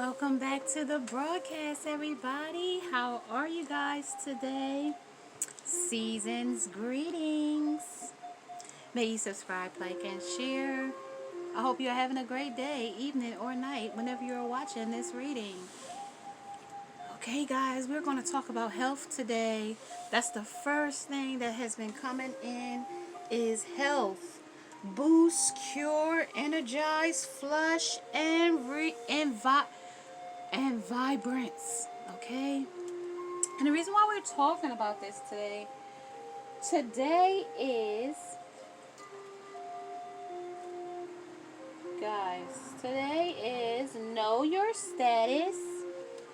Welcome back to the broadcast, everybody. How are you guys today? Season's greetings. May you subscribe, like, and share. I hope you're having a great day, evening, or night whenever you're watching this reading. Okay, guys, we're going to talk about health today. That's the first thing that has been coming in is health. Boost, cure, energize, flush, and vibrance. Okay? And the reason why we're talking about this today is, know your status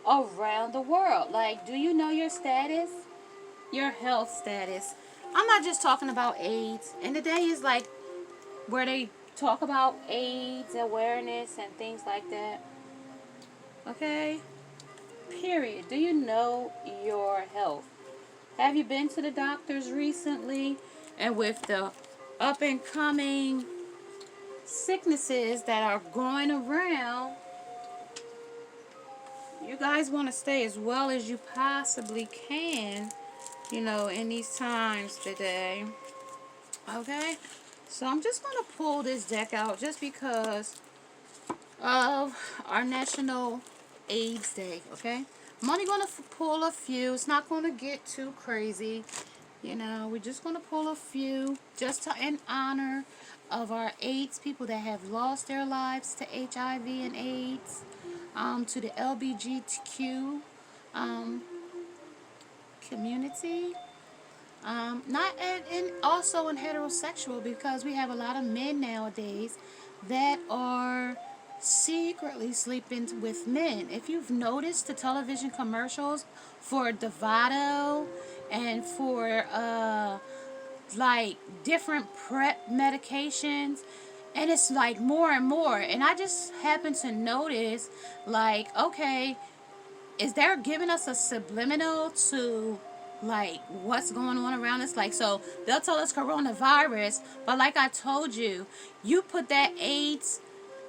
around the world. Like, do you know your status? Your health status. I'm not just talking about AIDS. And today is like where they talk about AIDS awareness and things like that. Okay? Period. Do you know your health? Have you been to the doctors recently? And with the up and coming sicknesses that are going around, you guys want to stay as well as you possibly can, in these times today. Okay? So I'm just going to pull this deck out just because of our National AIDS Day, okay? I'm only going to pull a few. It's not going to get too crazy. We're just going to pull a few just in honor of our AIDS people that have lost their lives to HIV and AIDS, to the LGBTQ community, and also in heterosexual, because we have a lot of men nowadays that are secretly sleeping with men. If you've noticed the television commercials for Duality and for like different PrEP medications, and it's like more and more, and I just happen to notice, like, okay, is they're giving us a subliminal to like what's going on around us. Like, so they'll tell us coronavirus, but like I told you, you put that AIDS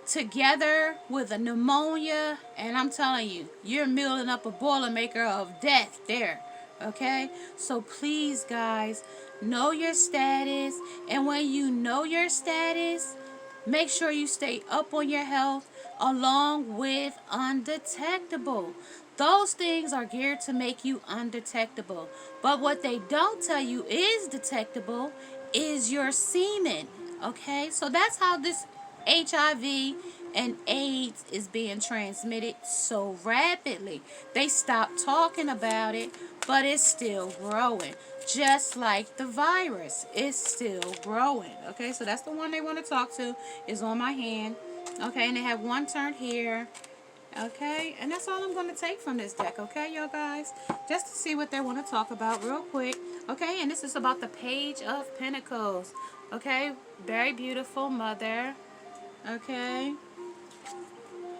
together with a pneumonia, and I'm telling you, you're building up a boilermaker of death there. Okay? So please, guys, know your status. And when you know your status, make sure you stay up on your health along with undetectable. Those things are geared to make you undetectable. But what they don't tell you is detectable is your semen. Okay? So that's how this HIV and AIDS is being transmitted so rapidly. They stopped talking about it, but it's still growing. Just like the virus, it's still growing. Okay, so that's the one they want to talk to, is on my hand. Okay, and they have one turned here. Okay, and that's all I'm going to take from this deck, okay, y'all guys? Just to see what they want to talk about real quick. Okay, and this is about the Page of Pentacles. Okay, very beautiful mother. Okay,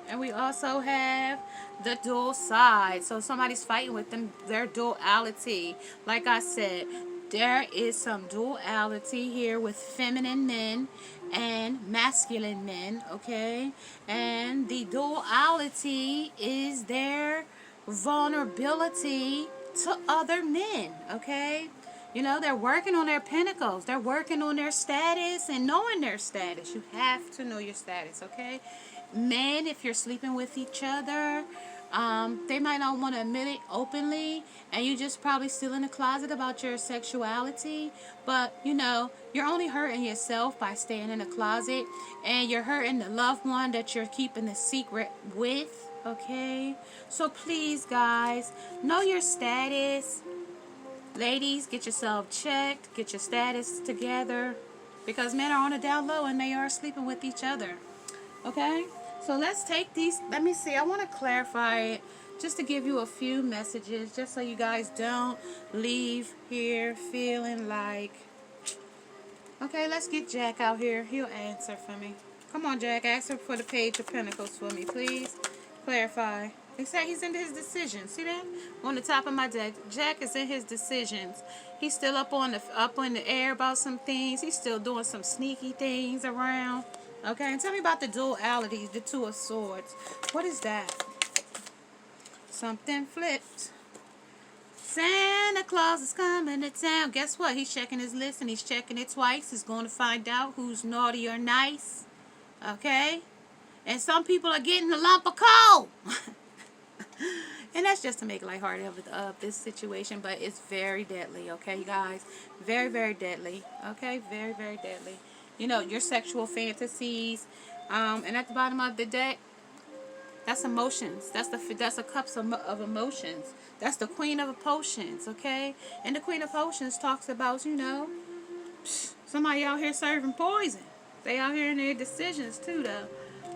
and we also have the dual side. So somebody's fighting with them, their duality. Like I said, there is some duality here with feminine men and masculine men, okay? And the duality is their vulnerability to other men, okay? They're working on their pentacles. They're working on their status and knowing their status. You have to know your status, okay? Men, if you're sleeping with each other, they might not want to admit it openly, and you just probably still in the closet about your sexuality. But, you're only hurting yourself by staying in the closet, and you're hurting the loved one that you're keeping the secret with, okay? So please, guys, know your status. Ladies, get yourself checked. Get your status together. Because men are on a down low and they are sleeping with each other. Okay? So let's take these. Let me see. I want to clarify it just to give you a few messages. Just so you guys don't leave here feeling like... Okay, let's get Jack out here. He'll answer for me. Come on, Jack. Answer for the Page of Pentacles for me, please. Clarify. He's in his decisions. See that? On the top of my deck, Jack is in his decisions. He's still up in the air about some things. He's still doing some sneaky things around. Okay, and tell me about the duality, the Two of Swords. What is that? Something flipped. Santa Claus is coming to town. Guess what? He's checking his list and he's checking it twice. He's going to find out who's naughty or nice. Okay? And some people are getting a lump of coal. And that's just to make lighthearted of this situation. But it's very deadly. Okay, you guys? Very, very deadly. Okay? Very, very deadly. You know, your sexual fantasies. And at the bottom of the deck, that's emotions. That's the cups of emotions. That's the Queen of Potions, okay? And the Queen of Potions talks about, you know, somebody out here serving poison. They out here in their decisions too, though.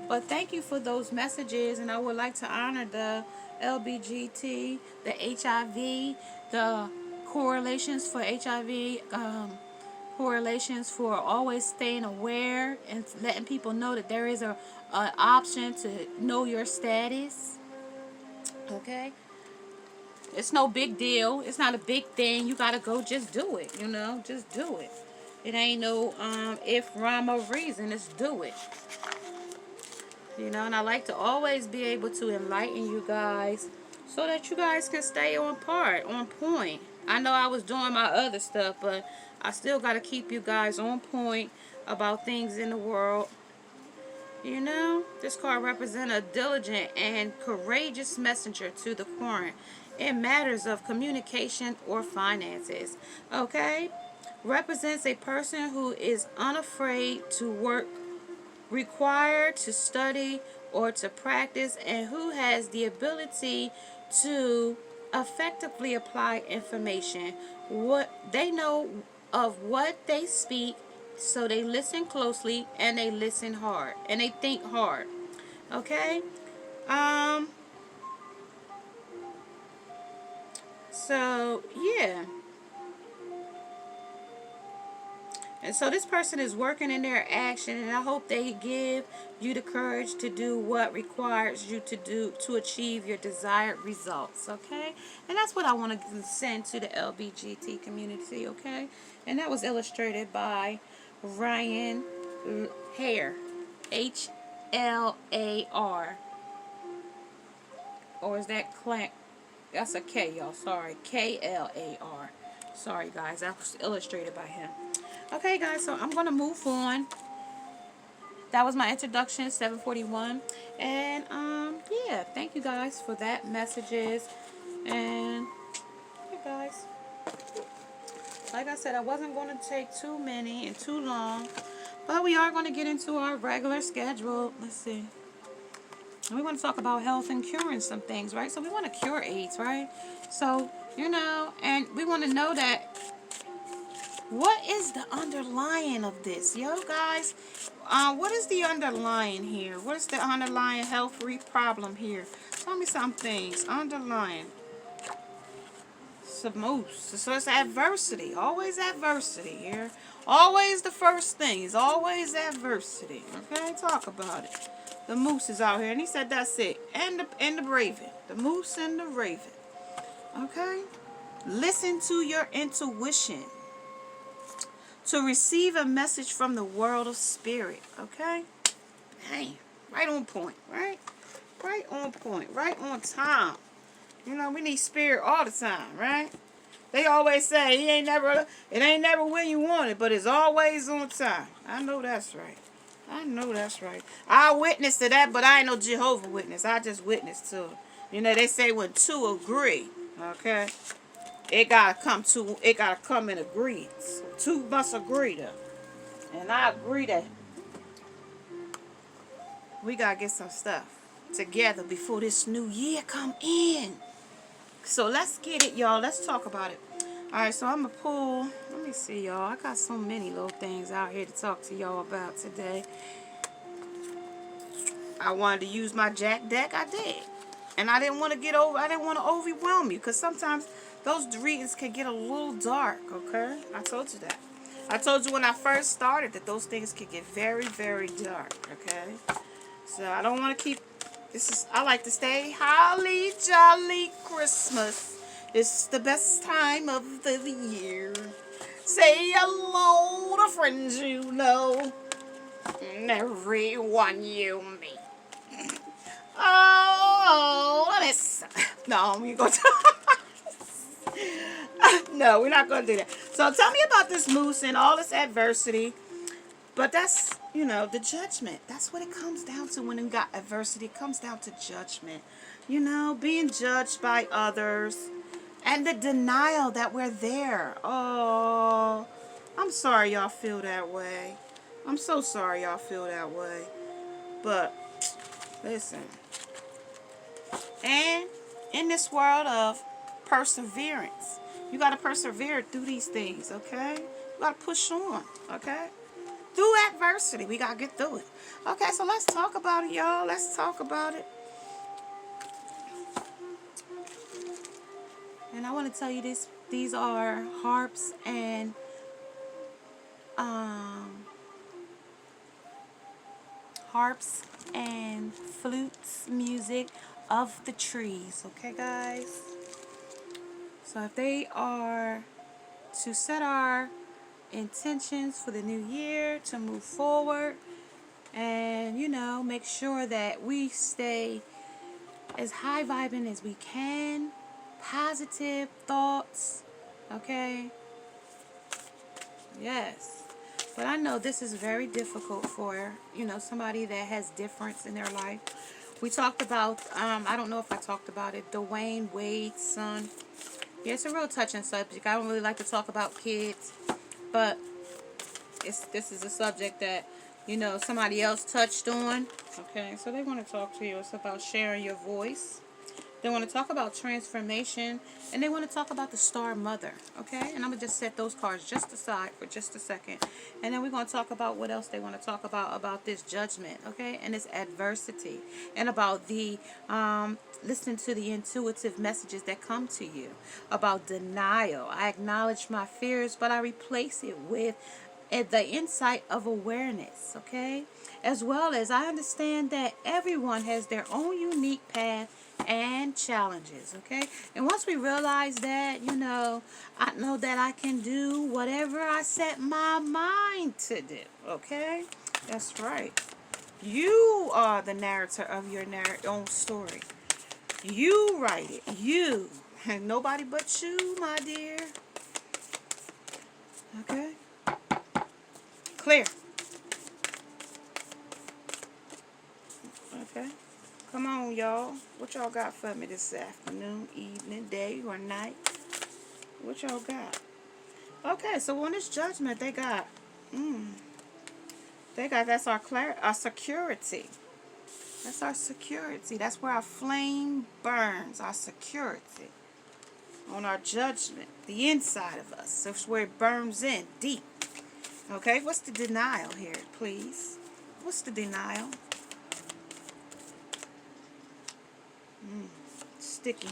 But thank you for those messages, and I would like to honor the LBGT, the HIV, the correlations for HIV, correlations for always staying aware and letting people know that there is a option to know your status. Okay? It's no big deal. It's not a big thing. You gotta go just do it, you know? Just do it. It ain't no if, rhyme, or reason. Just do it. You know, and I like to always be able to enlighten you guys so that you guys can stay on point. I know I was doing my other stuff, but I still got to keep you guys on point about things in the world. You know, this card represents a diligent and courageous messenger to the current in matters of communication or finances. Okay? Represents a person who is unafraid to work, required to study or to practice, and who has the ability to effectively apply information. What they know of what they speak, so they listen closely and they listen hard and they think hard. Okay? So yeah. And so this person is working in their action, and I hope they give you the courage to do what requires you to do to achieve your desired results, okay? And that's what I want to send to the LBGT community, okay? And that was illustrated by Ryan Hare, Hlar. Or is that Clank? That's a K, y'all. Sorry. Klar. Sorry, guys. That was illustrated by him. Okay, guys, so I'm going to move on. That was my introduction, 741. And, yeah, thank you guys for that messages. And, yeah, guys, like I said, I wasn't going to take too many and too long. But we are going to get into our regular schedule. Let's see. And we want to talk about health and curing some things, right? So we want to cure AIDS, right? So, you know, and we want to know that what is the underlying of this, yo, guys? What is the underlying here? What is the underlying health problem here? Tell me some things. Underlying. Some moose. So it's adversity. Always adversity here. Always the first thing is always adversity. Okay, talk about it. The moose is out here, and he said that's it. And the raven. The moose and the raven. Okay? Listen to your intuition to receive a message from the world of spirit. Okay? Hey, right on point, right? Right on point, right on time. You know, we need spirit all the time, right? They always say it ain't never when you want it, but it's always on time. I know that's right. I know that's right. I witness to that, but I ain't no Jehovah Witness. I just witness to it. You know, they say when two agree, okay, it gotta come in agreement. Two must agree though. And I agree that we gotta get some stuff together before this new year come in. So let's get it, y'all. Let's talk about it. Alright, so I'm gonna pull, let me see, y'all. I got so many little things out here to talk to y'all about today. I wanted to use my Jack deck, I did. And I didn't want to overwhelm you, because sometimes those readings can get a little dark, okay? I told you that. I told you when I first started that those things can get very, very dark, okay? So I don't want to keep, I like to stay holly jolly Christmas. This is the best time of the year. Say hello to friends you know, and everyone you meet. Oh, No, we ain't gonna no, we're not gonna do that. So tell me about this moose and all this adversity. But that's, the judgment. That's what it comes down to when you got adversity. It comes down to judgment. Being judged by others. And the denial that we're there. Oh, I'm sorry y'all feel that way. I'm so sorry y'all feel that way. But, listen. And in this world of perseverance, you got to persevere through these things, okay? You got to push on, okay? Through adversity, we got to get through it. Okay, so let's talk about it, y'all. Let's talk about it. And I want to tell you this. These are harps and flutes music of the trees. Okay, guys? So if they are to set our intentions for the new year, to move forward, and, make sure that we stay as high vibing as we can, positive thoughts, okay? Yes. But I know this is very difficult for, somebody that has difference in their life. We talked about, I don't know if I talked about it, Dwayne Wade's son. Yeah, it's a real touching subject. I don't really like to talk about kids, but this is a subject that, somebody else touched on. Okay, so they want to talk to you. It's about sharing your voice. They want to talk about transformation, and they want to talk about the star mother, okay? And I'm going to just set those cards just aside for just a second. And then we're going to talk about what else they want to talk about this judgment, okay? And this adversity, and about the, listening to the intuitive messages that come to you, about denial. I acknowledge my fears, but I replace it with the insight of awareness, okay? As well as I understand that everyone has their own unique path and challenges, okay? And once we realize that, I know that I can do whatever I set my mind to do, okay? That's right. You are the narrator of your own story. You write it. You. And nobody but you, my dear. Okay? Clear. Okay. Come on, y'all. What y'all got for me this afternoon, evening, day, or night? What y'all got? Okay, so on this judgment, they got, that's our security. That's our security. That's where our flame burns, our security. On our judgment, the inside of us. That's where it burns in, deep. Okay, what's the denial here, please? What's the denial? Sticky.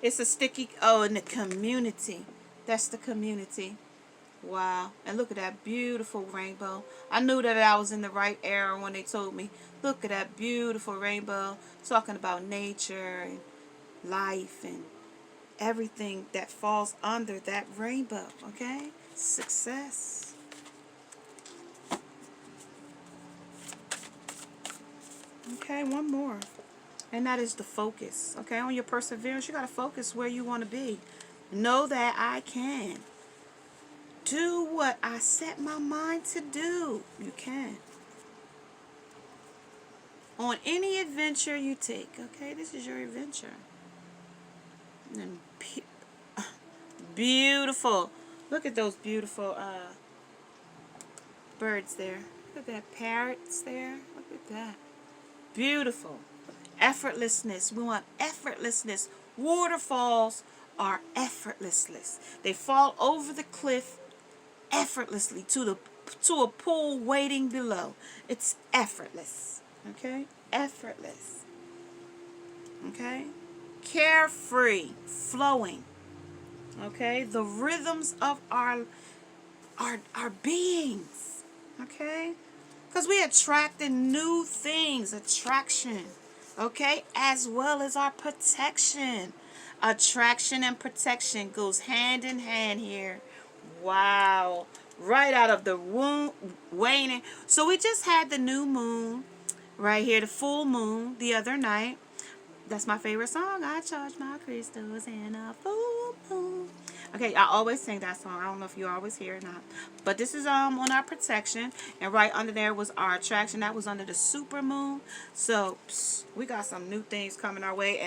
It's a sticky, in the community. That's the community. Wow. And look at that beautiful rainbow. I knew that I was in the right era when they told me, look at that beautiful rainbow. Talking about nature and life and everything that falls under that rainbow. Okay? Success. Okay, one more. And that is the focus. Okay, on your perseverance, you got to focus where you want to be. Know that I can do what I set my mind to do. You can. On any adventure you take. Okay, this is your adventure. And beautiful. Look at those beautiful birds there. Look at that, parrots there. Look at that. Beautiful. Effortlessness. We want effortlessness. Waterfalls are effortless. They fall over the cliff effortlessly to a pool waiting below. It's effortless. Okay? Effortless. Okay? Carefree. Flowing. Okay? The rhythms of our beings. Okay? Because we attracting new things. Attraction. Okay, as well as our protection. Attraction and protection goes hand in hand here. Wow. Right out of the womb, waning. So we just had the new moon right here, the full moon the other night. That's my favorite song. I charge my crystals in a full moon. Okay, I always sing that song. I don't know if you always hear it or not. But this is on our protection, and right under there was our attraction. That was under the super moon. So we got some new things coming our way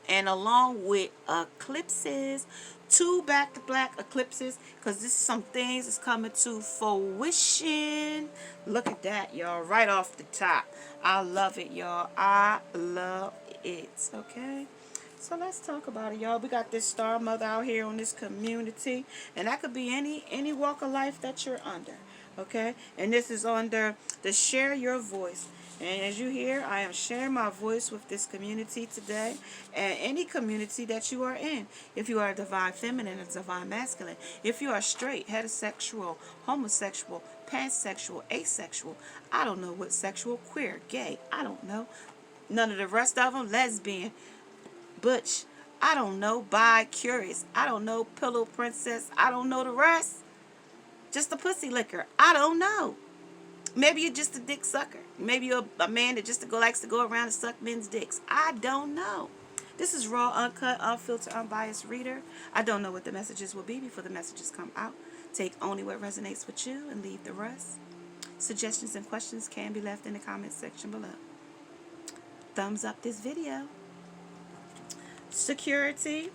along with eclipses. 2 back-to-back eclipses, because this is some things that's coming to fruition. Look at that, y'all, right off the top. I love it, y'all. I love it. Okay, so let's talk about it, y'all. We got this star mother out here on this community, and that could be any walk of life that you're under. Okay, and this is under the share your voice. And as you hear, I am sharing my voice with this community today, and any community that you are in. If you are a divine feminine, a divine masculine, if you are straight, heterosexual, homosexual, pansexual, asexual, I don't know what sexual, queer, gay, I don't know. None of the rest of them, lesbian, butch, I don't know, bi, curious, I don't know, pillow princess, I don't know the rest. Just a pussy licker, I don't know. Maybe you're just a dick sucker. Maybe you're a man that just likes to go around and suck men's dicks. I don't know. This is raw, uncut, unfiltered, unbiased reader. I don't know what the messages will be before the messages come out. Take only what resonates with you and leave the rest. Suggestions and questions can be left in the comment section below. Thumbs up this video. Security.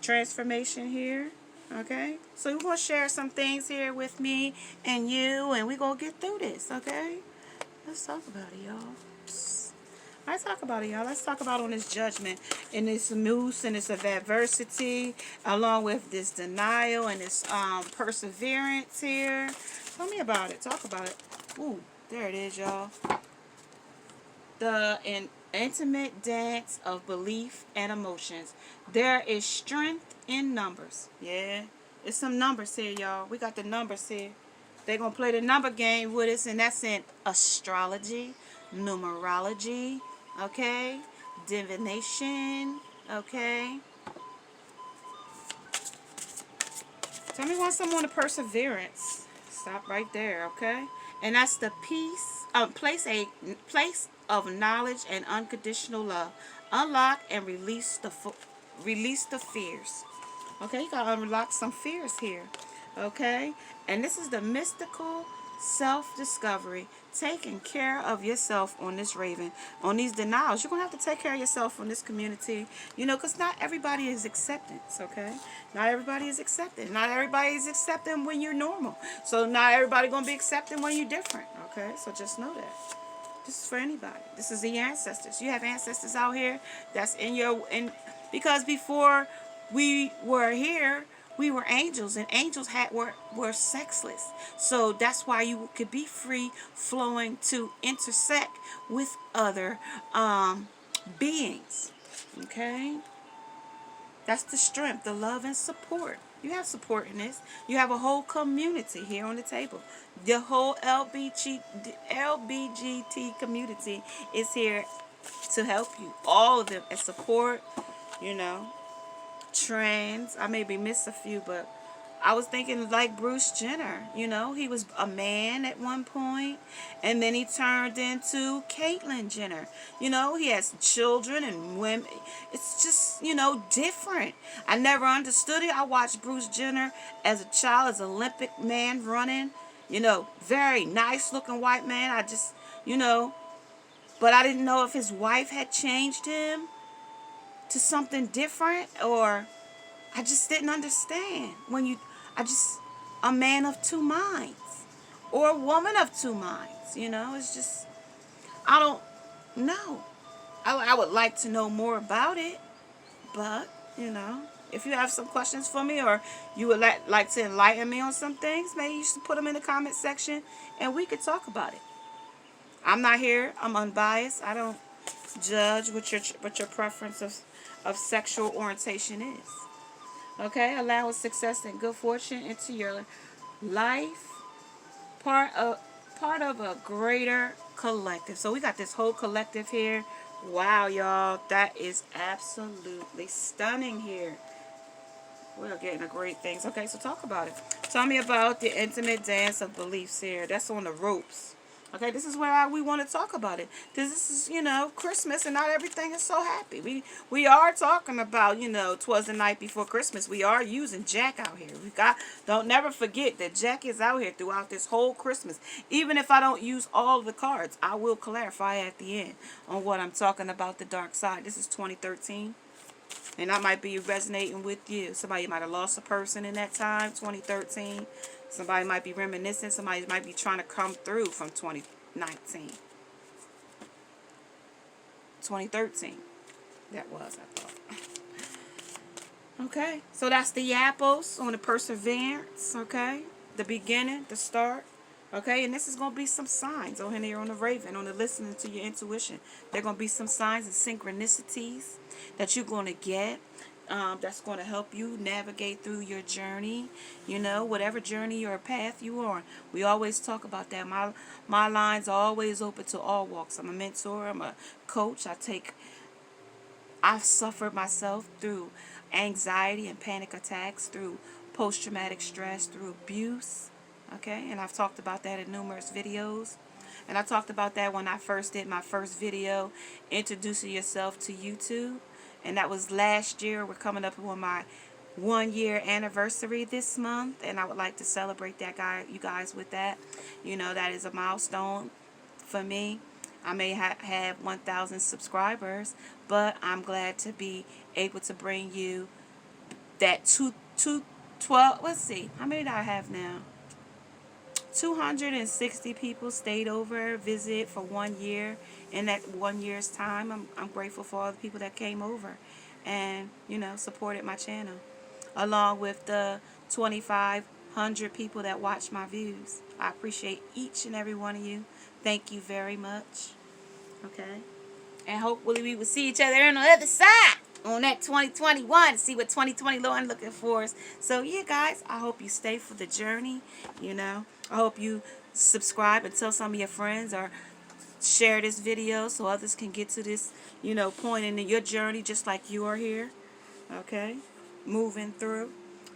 Transformation here. Okay, so we're going to share some things here with me and you, and we're going to get through this, okay? Let's talk about it, y'all. Let's talk about it, y'all. Let's talk about on this judgment and this moose and this of adversity, along with this denial and this perseverance here. Tell me about it. Talk about it. Ooh, there it is, y'all. The intimate dance of belief and emotions. There is strength in numbers. Yeah, it's some numbers here, y'all. We got the numbers here. They're going to play the number game with us, and that's in astrology, numerology, okay, divination, okay. Tell me why someone to perseverance. Stop right there, okay? And that's the place of knowledge and unconditional love. Unlock and release the fears. Okay, you gotta unlock some fears here. Okay, and this is the mystical self-discovery, taking care of yourself on this raven, on these denials. You're gonna have to take care of yourself on this community, you know, because not everybody is acceptance. Okay, not everybody is accepted. Not everybody is accepting when you're normal. So not everybody gonna be accepting when you're different. Okay, so just know that. This is for anybody. This is the ancestors. You have ancestors out here that's because before we were here, we were angels, and angels were sexless. So that's why you could be free flowing to intersect with other beings. Okay? That's the strength, the love and support. You have support in this. You have a whole community here on the table. The whole LBGT community is here to help you. All of them and support, you know. Trends. I maybe missed a few, but I was thinking like Bruce Jenner. You know, he was a man at one point, and then he turned into Caitlyn Jenner. You know, he has children and women. It's just, you know, different. I never understood it. I watched Bruce Jenner as a child, as an Olympic man running. You know, very nice looking white man. I just, you know, but I didn't know if his wife had changed him to something different, or I just didn't understand a man of two minds or a woman of two minds, you know. It's just, I don't know. I would like to know more about it, but, you know, if you have some questions for me, or you would like to enlighten me on some things, maybe you should put them in the comment section and we could talk about it. I'm not here. I'm unbiased. I don't judge what your preference of sexual orientation is. Okay, allow success and good fortune into your life. Part of a greater collective. So we got this whole collective here. Wow, y'all, that is absolutely stunning here. We're getting the great things. Okay, so talk about it. Tell me about the intimate dance of beliefs here. That's on the ropes. Okay, this is where we want to talk about it. This is, Christmas, and not everything is so happy. We are talking about, 'twas the night before Christmas. We are using Jack out here. Don't never forget that Jack is out here throughout this whole Christmas. Even if I don't use all of the cards, I will clarify at the end on what I'm talking about, the dark side. This is 2013. And I might be resonating with you. Somebody might have lost a person in that time, 2013. Somebody might be reminiscing. Somebody might be trying to come through from 2019. 2013. That was, I thought. Okay. So that's the apples on the perseverance. Okay. The beginning, the start. Okay, and this is going to be some signs on here on the Raven, on the listening to your intuition. There are going to be some signs and synchronicities that you're going to get. That's going to help you navigate through your journey, whatever journey or path you are on. We always talk about that. My lines are always open to all walks. I'm a mentor. I'm a coach. I've suffered myself through anxiety and panic attacks, through post-traumatic stress, through abuse. Okay, and I've talked about that in numerous videos. And I talked about that when I first did my first video, introducing yourself to YouTube. And that was last year. We're coming up on my 1-year anniversary this month. And I would like to celebrate you guys with that. That is a milestone for me. I may have 1,000 subscribers, but I'm glad to be able to bring you that 12. Let's see, how many do I have now? 260 people stayed over, visit for 1 year. In that 1 year's time, I'm grateful for all the people that came over and, supported my channel. Along with the 2,500 people that watch my views. I appreciate each and every one of you. Thank you very much. Okay. And hopefully we will see each other on the other side on that 2021 to see what 2020 Lord looking for us. So yeah, guys, I hope you stay for the journey. I hope you subscribe and tell some of your friends, or share this video so others can get to this, point in your journey just like you are here. Okay, moving through.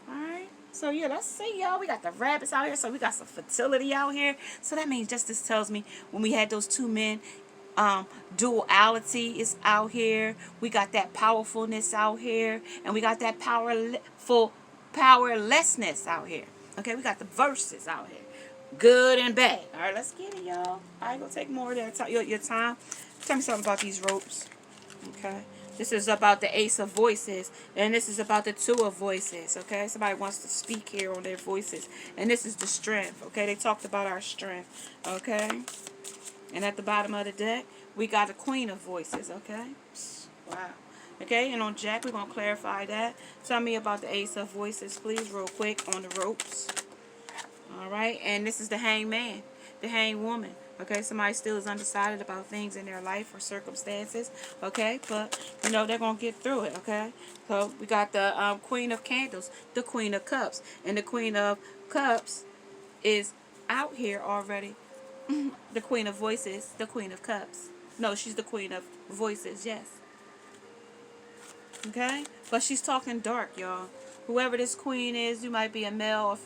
All right. So yeah, let's see, y'all. We got the rabbits out here, so we got some fertility out here. So that means, just this tells me, when we had those two men, duality is out here. We got that powerfulness out here, and we got that powerlessness out here. Okay, we got the verses out here, good and bad. All right, let's get it, y'all. I ain't gonna take more of that your time. Tell me something about these ropes. Okay, this is about the Ace of Voices, and this is about the Two of Voices. Okay, somebody wants to speak here on their voices, and this is the strength. Okay, they talked about our strength. Okay. And at the bottom of the deck, we got the Queen of Voices, okay? Wow. Okay, and on Jack, we're going to clarify that. Tell me about the Ace of Voices, please, real quick, on the ropes. All right, and this is the Hanged Man, the Hanged Woman. Okay, somebody still is undecided about things in their life or circumstances, okay? But, they're going to get through it, okay? So, we got the Queen of Candles, the Queen of Cups. And the Queen of Cups is out here already. The Queen of Voices, the Queen of Cups. No, she's the Queen of Voices, yes. Okay? But she's talking dark, y'all. Whoever this queen is, you might be a male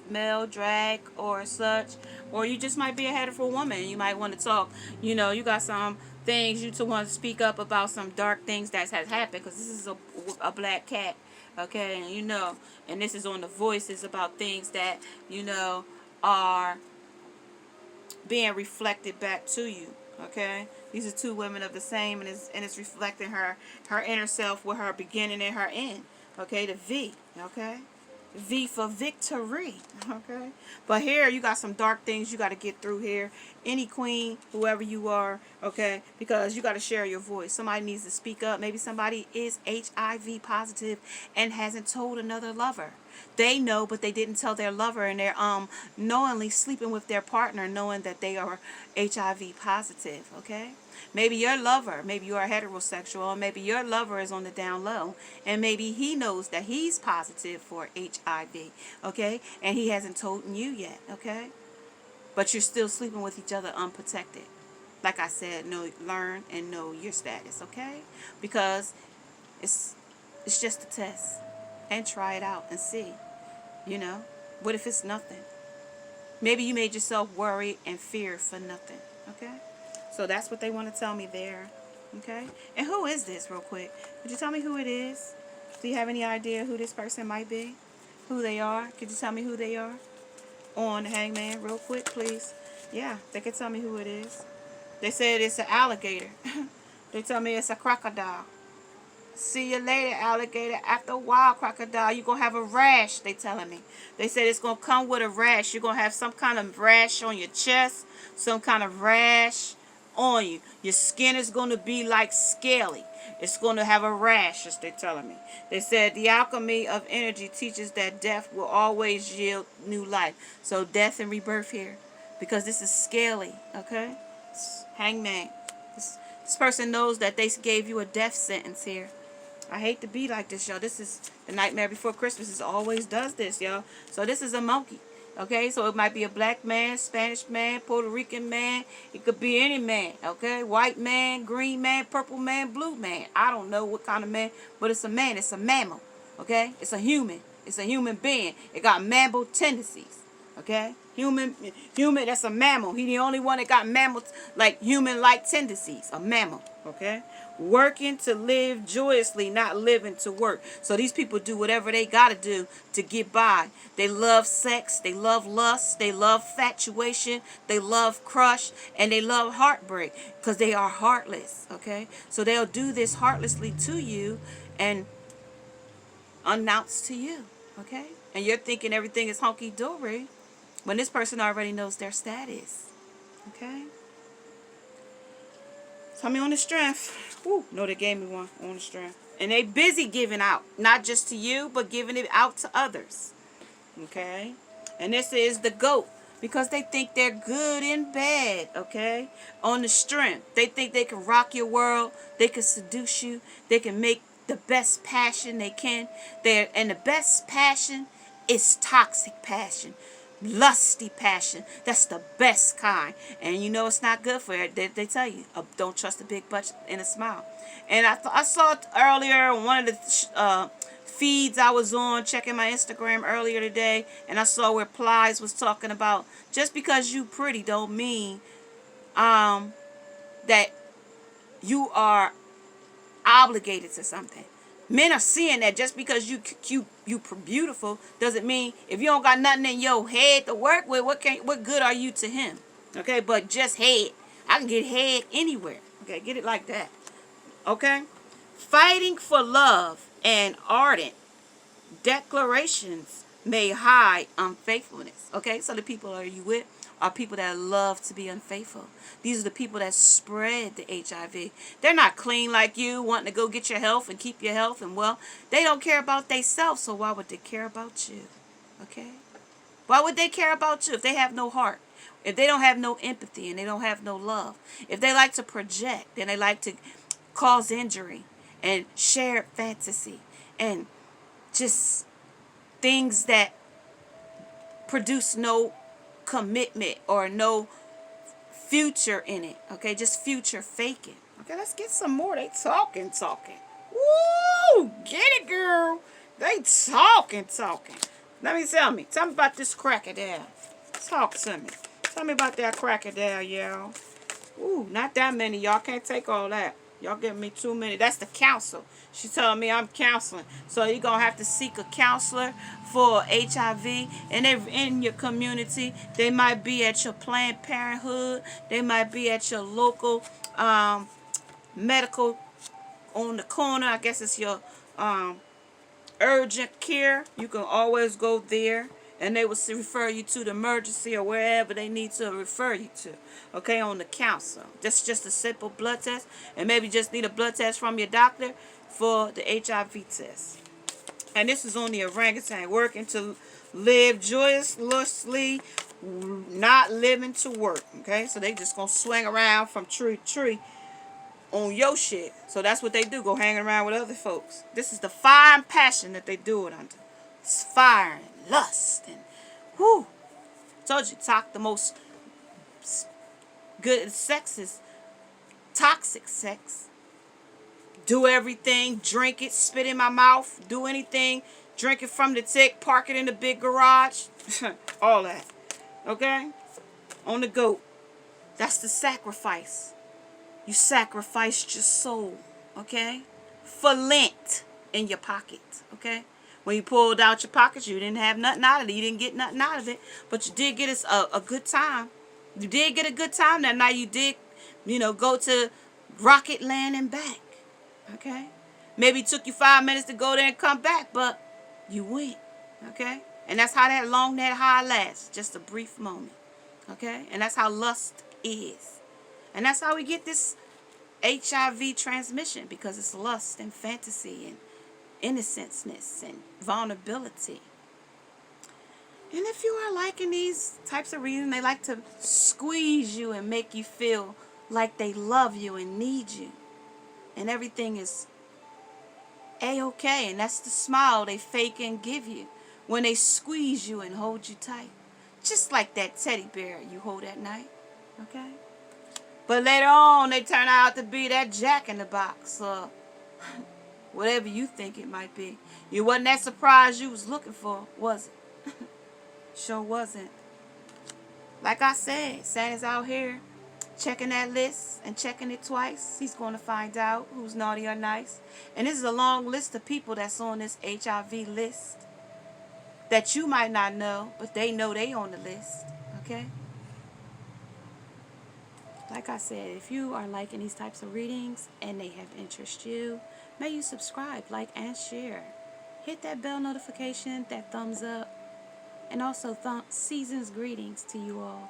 drag or such. Or you just might be a hetero woman. You might want to talk. You got some things you to want to speak up about, some dark things that has happened. Because this is a black cat. Okay? And this is on the voices about things that, are being reflected back to you. Okay, these are two women of the same, and it's reflecting her inner self with her beginning and her end. Okay, the V. Okay, V for victory. Okay, but here you got some dark things you got to get through here. Any queen, whoever you are, okay, because you got to share your voice. Somebody needs to speak up. Maybe somebody is HIV positive and hasn't told another lover. They know, but they didn't tell their lover, and they're knowingly sleeping with their partner, knowing that they are HIV positive. Okay, maybe your lover, maybe you are heterosexual, or maybe your lover is on the down low, and maybe he knows that he's positive for HIV. Okay, and he hasn't told you yet. Okay, but you're still sleeping with each other unprotected. Like I said, learn and know your status. Okay, because it's just a test. And try it out and see. What if it's nothing? Maybe you made yourself worry and fear for nothing. Okay? So that's what they want to tell me there. Okay? And who is this, real quick? Could you tell me who it is? Do you have any idea who this person might be? Who they are? Could you tell me who they are? On the hangman, real quick, please. Yeah, they can tell me who it is. They said it's an alligator. They tell me it's a crocodile. See you later, alligator. After a while, crocodile, you're going to have a rash, they telling me. They said it's going to come with a rash. You're going to have some kind of rash on your chest, some kind of rash on you. Your skin is going to be like scaly. It's going to have a rash, as they're telling me. They said the alchemy of energy teaches that death will always yield new life. So death and rebirth here. Because this is scaly, okay? Hangman. This person knows that they gave you a death sentence here. I hate to be like this, y'all. This is the Nightmare Before Christmas. It always does this, y'all. So this is a monkey. Okay, so it might be a black man, Spanish man, Puerto Rican man. It could be any man, okay? White man, green man, purple man, blue man. I don't know what kind of man, but it's a man. It's a mammal, okay? It's a human. It's a human being. It got mammal tendencies, okay? Human, that's a mammal. He the only one that got mammal, like human-like tendencies. A mammal, okay? Working to live joyously, not living to work. So these people do whatever they got to do to get by. They love sex, they love lust, they love fatuation, they love crush, and they love heartbreak because they are heartless, okay? So they'll do this heartlessly to you and unannounced to you, okay? And you're thinking everything is hunky-dory when this person already knows their status, okay? Tell me on the strength. Woo, no, they gave me one on the strength. And they busy giving out, not just to you, but giving it out to others. Okay? And this is the GOAT, because they think they're good in bed, okay? On the strength. They think they can rock your world. They can seduce you. They can make the best passion they can. And the best passion is toxic passion. Lusty passion. That's the best kind. And you know it's not good for it. They tell you, don't trust a big butt and a smile. And I saw it earlier on one of the feeds I was on, checking my Instagram earlier today, and I saw where Plies was talking about just because you pretty don't mean that you are obligated to something. Men are seeing that just because you beautiful doesn't mean if you don't got nothing in your head to work with, what good are you to him? Okay, but just head. I can get head anywhere. Okay, get it like that. Okay? Fighting for love and ardent declarations may hide unfaithfulness. Okay, so the people are you with are people that love to be unfaithful. These are the people that spread the HIV. They're not clean like you, wanting to go get your health and keep your health and well. They don't care about themselves, so why would they care about you? Okay? Why would they care about you if they have no heart? If they don't have no empathy and they don't have no love? If they like to project and they like to cause injury and share fantasy and just things that produce no commitment or no future in it. Okay, just future faking. Okay, let's get some more. They talking. Woo! Get it, girl. They talking. Let me tell me about this crocodile. Talk to me. Tell me about that crocodile, y'all. Ooh, not that many. Y'all can't take all that. Y'all giving me too many. That's the counsel. She's telling me I'm counseling. So you're going to have to seek a counselor for HIV. And they're in your community. They might be at your Planned Parenthood. They might be at your local medical on the corner. I guess it's your urgent care. You can always go there. And they will refer you to the emergency or wherever they need to refer you to. Okay, on the council. That's just a simple blood test. And maybe just need a blood test from your doctor for the HIV test. And this is on the orangutan. Working to live joyously, not living to work. Okay, so they just going to swing around from tree to tree on your shit. So that's what they do. Go hanging around with other folks. This is the fire and passion that they do it under. It's fire and lust and whoo. Told you, the most good sex is toxic sex. Do everything, drink it, spit in my mouth, do anything, drink it from the tick, park it in the big garage, all that. Okay? On the GOAT. That's the sacrifice. You sacrificed your soul, okay? For lint in your pocket, okay? When you pulled out your pockets, you didn't have nothing out of it. You didn't get nothing out of it, but you did get a good time. You did get a good time that night. You did, go to Rocket Land and back, okay? Maybe it took you 5 minutes to go there and come back, but you went, okay? And that's how that high lasts, just a brief moment, okay? And that's how lust is. And that's how we get this HIV transmission, because it's lust and fantasy and innocenceness and vulnerability. And if you are liking these types of readings, they like to squeeze you and make you feel like they love you and need you. And everything is A-okay. And that's the smile they fake and give you when they squeeze you and hold you tight. Just like that teddy bear you hold at night. Okay? But later on, they turn out to be that Jack in the Box or whatever you think it might be. You wasn't that surprise you was looking for, was it? Sure wasn't. Like I said, Santa's out here checking that list and checking it twice. He's going to find out who's naughty or nice. And this is a long list of people that's on this HIV list that you might not know, but they know they on the list. Okay? Like I said, if you are liking these types of readings and they have interest you, may you subscribe, like, and share. Hit that bell notification, that thumbs up, and also season's greetings to you all.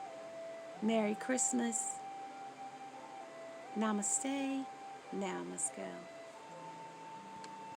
Merry Christmas. Namaste. Now I must go.